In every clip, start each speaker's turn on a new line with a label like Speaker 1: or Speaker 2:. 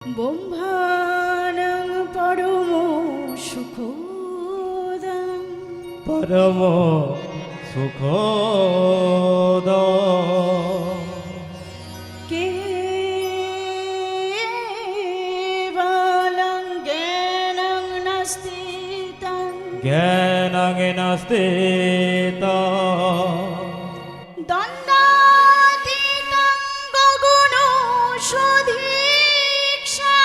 Speaker 1: ব্রহ্মাণং পরম সুখদং
Speaker 2: পরম সুখদং
Speaker 1: কেবলং জ্ঞানং নাস্তি তং
Speaker 2: জ্ঞানং নাস্তি তং
Speaker 1: দ্বন্দ্বাতীতং গগন সুধীক্ষা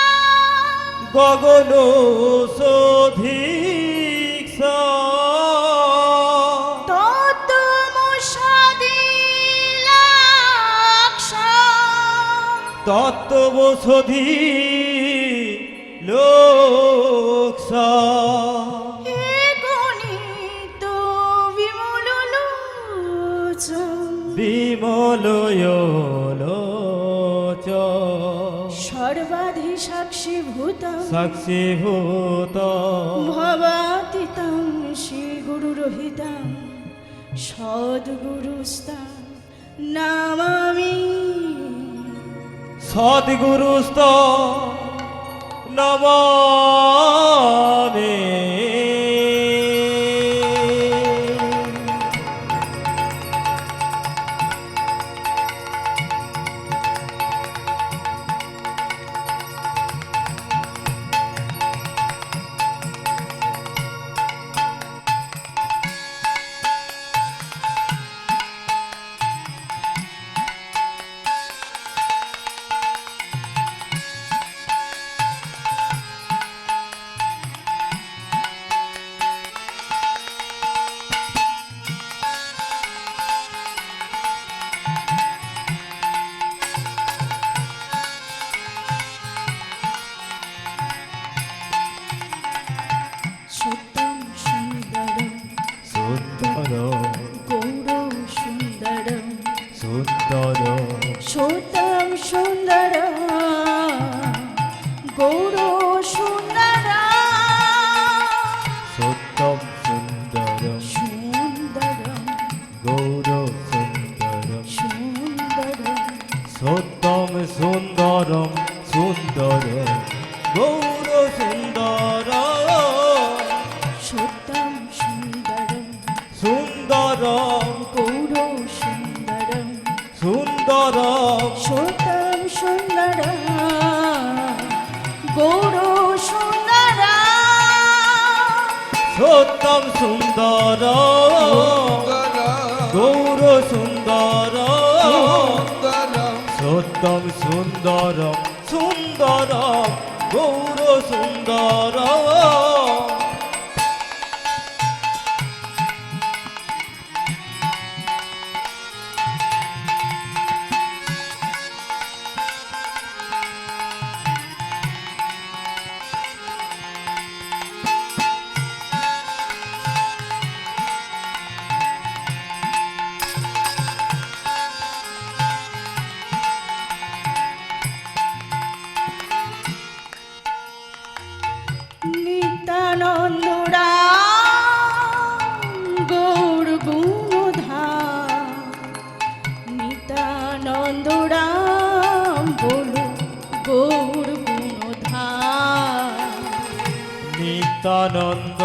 Speaker 2: গগন সুধীক্ষা তত্ত্ববসধি লোকসা বিমলয়োলোচ
Speaker 1: সর্বাধি সাক্ষীভূত
Speaker 2: সাক্ষীভূত
Speaker 1: ভবাতীতং শ্রী গুরুরহিতং সদ্গুরুস্তাং নমামি
Speaker 2: সদ্গুরুস্ত নমামি
Speaker 1: সত্যং সুন্দরং
Speaker 2: সুন্দর
Speaker 1: গৌর সুন্দরং
Speaker 2: সুন্দর
Speaker 1: সত্যং সুন্দরং গৌর সুন্দরং
Speaker 2: সত্যম সুন্দর
Speaker 1: সুন্দরং
Speaker 2: গৌর সুন্দর
Speaker 1: সুন্দরং
Speaker 2: সত্যম সুন্দরম সুন্দর গৌর সুন্দর
Speaker 1: সত্যং সুন্দরং
Speaker 2: সুন্দর
Speaker 1: গৌর সুন্দরং
Speaker 2: সুন্দর
Speaker 1: সত্যং সুন্দরং গৌর সুন্দরং
Speaker 2: সত্যম সুন্দর গৌর সুন্দর সত্যম সুন্দর সুন্দর গৌর সুন্দর
Speaker 1: নিত্যানন্দরা গৌর গুণধাম নিত্যানন্দরা বলো গৌর গুণধাম
Speaker 2: নিত্যানন্দ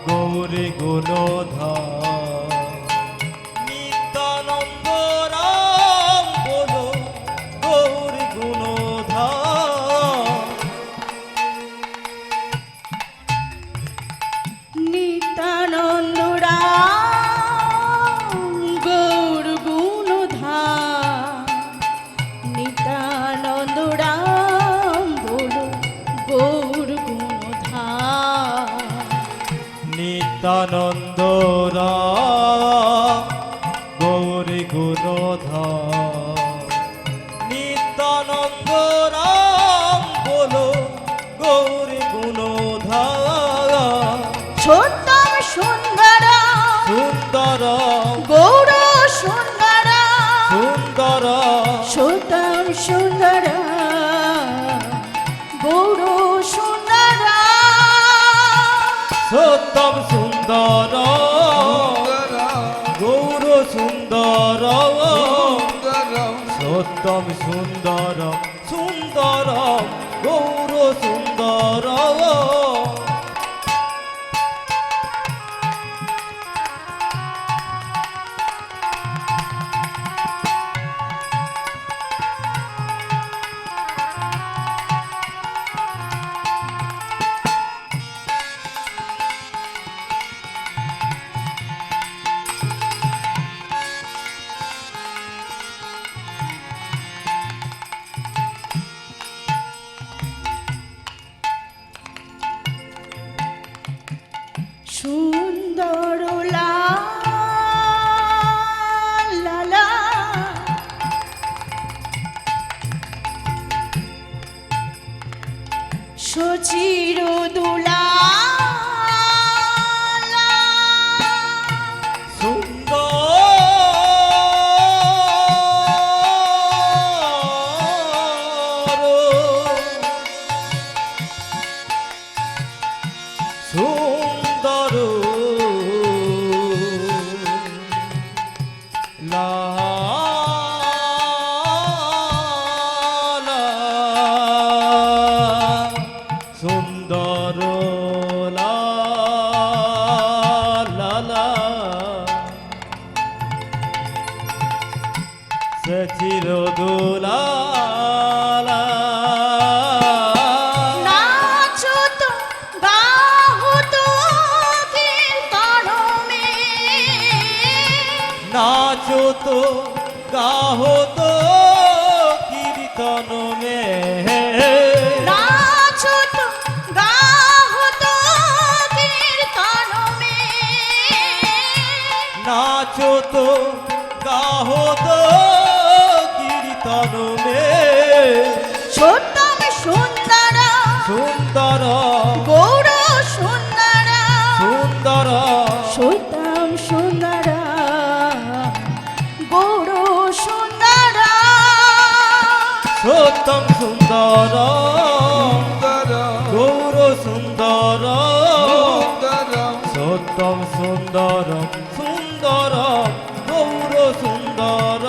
Speaker 2: গৌরী গুণধাম নিত্যানন্দ বলো গৌরী গুণধাম
Speaker 1: নিত্যানন্দরা গৌর গুণধাম নিত্যানন্দরা বলো গৌর গুণধাম
Speaker 2: নিত্যানন্দ গৌরী গুণধাম নিত্যানন্দ বলো গৌরী গুণধাম
Speaker 1: সত্যম সুন্দর
Speaker 2: সুন্দর
Speaker 1: গৌর সুন্দর
Speaker 2: সুন্দর
Speaker 1: সত্যম সুন্দর গৌর সুন্দর
Speaker 2: সত্যম সুন্দর গৌর সুন্দর সত্য সত্যম সুন্দর সুন্দর গৌর সুন্দর
Speaker 1: সুন্দর লালা সচির দুলা
Speaker 2: সুন্দর লা লা সুন্দর লা লা লা সচির দুলা नाचो तो गाहो तो कीर्तन में
Speaker 1: नाचो तो गाहो तो कीर्तन में
Speaker 2: नाचो तो गाहो तो कीर्तन में
Speaker 1: সত্যম সুন্দর
Speaker 2: सुंदर
Speaker 1: গৌর সুন্দর
Speaker 2: सुंदर
Speaker 1: সত্যম সুন্দর গৌর সুন্দর
Speaker 2: সত্যম সুন্দর গৌর সুন্দর সত্যম সুন্দর সুন্দর গৌর সুন্দর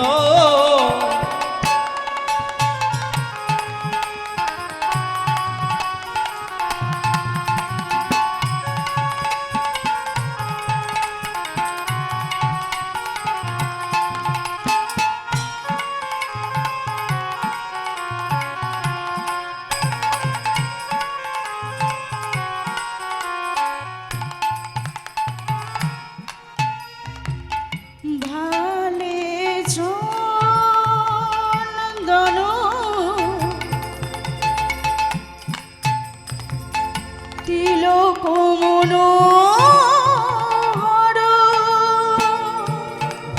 Speaker 1: ভালে চন্দন তিলক মনোহর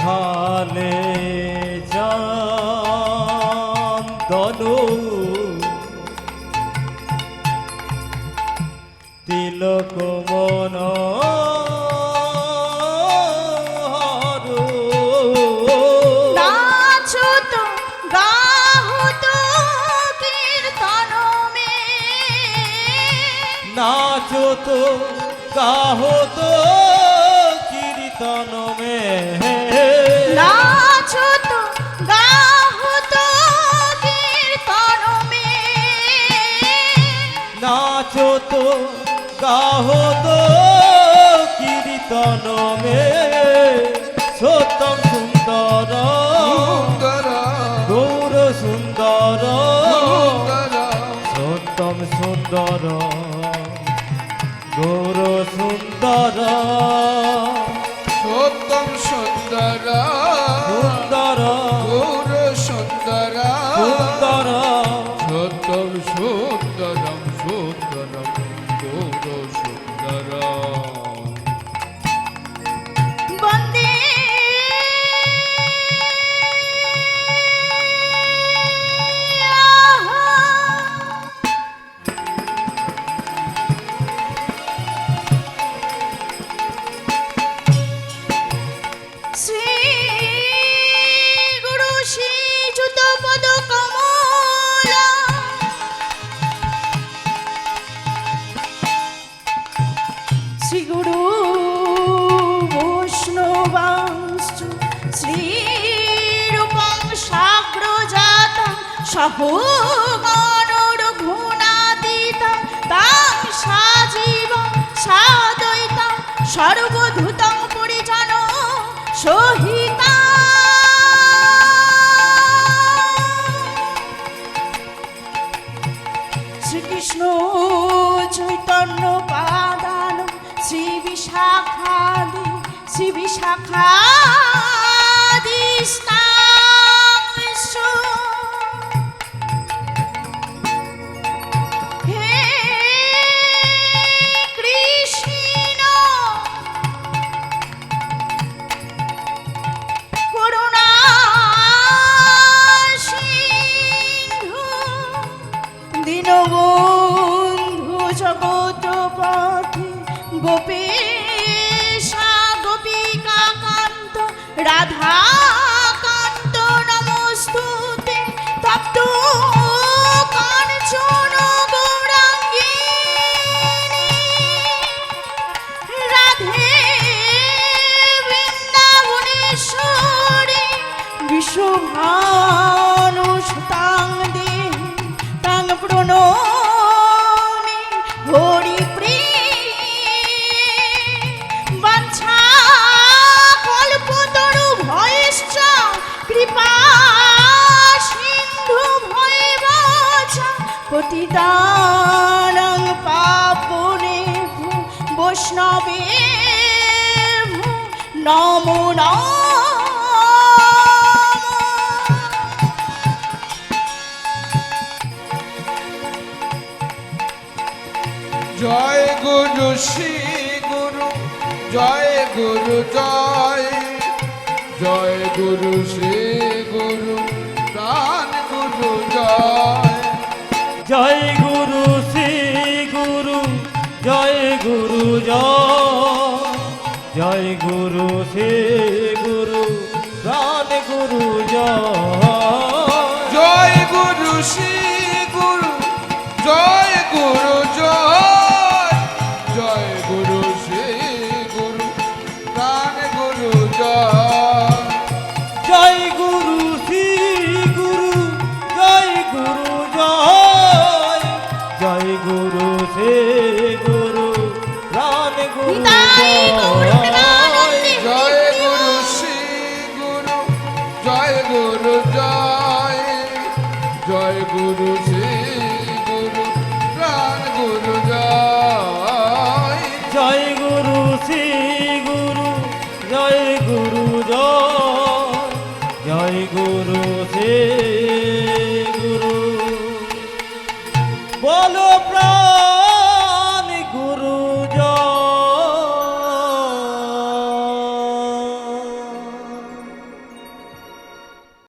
Speaker 2: ভালে চন্দন তিলক মনোহর
Speaker 1: নাচো তো গাহো তো কীর্তন মে
Speaker 2: नाचो तो गाहो तो कीर्तन में
Speaker 1: নাচো তো গাহো তো কীর্তন মে
Speaker 2: नाचो तो गाहो तो कीर्तन में सत्यम सुंदर गौर सुंदर सत्यम सुंदर गौर सुंदर
Speaker 3: সত্যম সুন্দর
Speaker 2: सुंदर
Speaker 3: গৌর সুন্দর
Speaker 2: सुंदर
Speaker 3: সত্যম সুন্দরম সুন্দরম গৌর সুন্দর
Speaker 1: বন্দে শ্রী গুরু শ্রী যুত পদ কমল বাহু গণর ঘুণাতীতম তাং সাজীবম সাদয়িতম সর্বধূতং পরিজন সহিতা শ্রীকৃষ্ণ চৈতন্য পাদান শ্রী বিশাখাদি হে কৃষ্ণ করুণা সিন্ধু দীনবন্ধু জগৎপতি গোপেশা গোপিকা কান্ত রাধা কান্ত নমস্তুতে তপ্ত কাঞ্চন গৌরাঙ্গিনী রাধে বৃন্দাবনেশ্বরী বিশ্বভানুসুতাং দেহি তাং প্রণমি হরিপ্রিয়ে বাঞ্ছা কল্পতরু ভয়েশ্চ কৃপা সিন্ধু ভয়েবচ পতিতানাং পাবনেভ্যো বৈষ্ণবেভ্যো নমো নমঃ।
Speaker 3: জয় গুরু শ্রী গুরু জয় গুরু জয় জয় গুরু শ্রী গুরু প্রাণ গুরু জয়
Speaker 2: জয় গুরু শ্রী গুরু জয় গুরু জয় জয় গুরু শ্রী গুরু প্রাণ গুরু জয়
Speaker 3: জয় গুরু শ্রী গুরু জয় গুরু জয় জয় গুরু শ্রী গুরু প্রাণ গুরু জয়
Speaker 2: জয় গুরু শ্রী গুরু জয় গুরু জয় জয় গুরু শ্রী গুরু প্রাণ গুরু
Speaker 1: নিতাই গৌর প্রেমানন্দে
Speaker 3: জয় গুরু শ্রী গুরু জয় গুরু জয় জয় গুরু শ্রী গুরু প্রাণ গুরু জয়
Speaker 2: জয় গুরু শ্রী গুরু জয় গুরু জয় জয় গুরু শ্রী গুরু বলো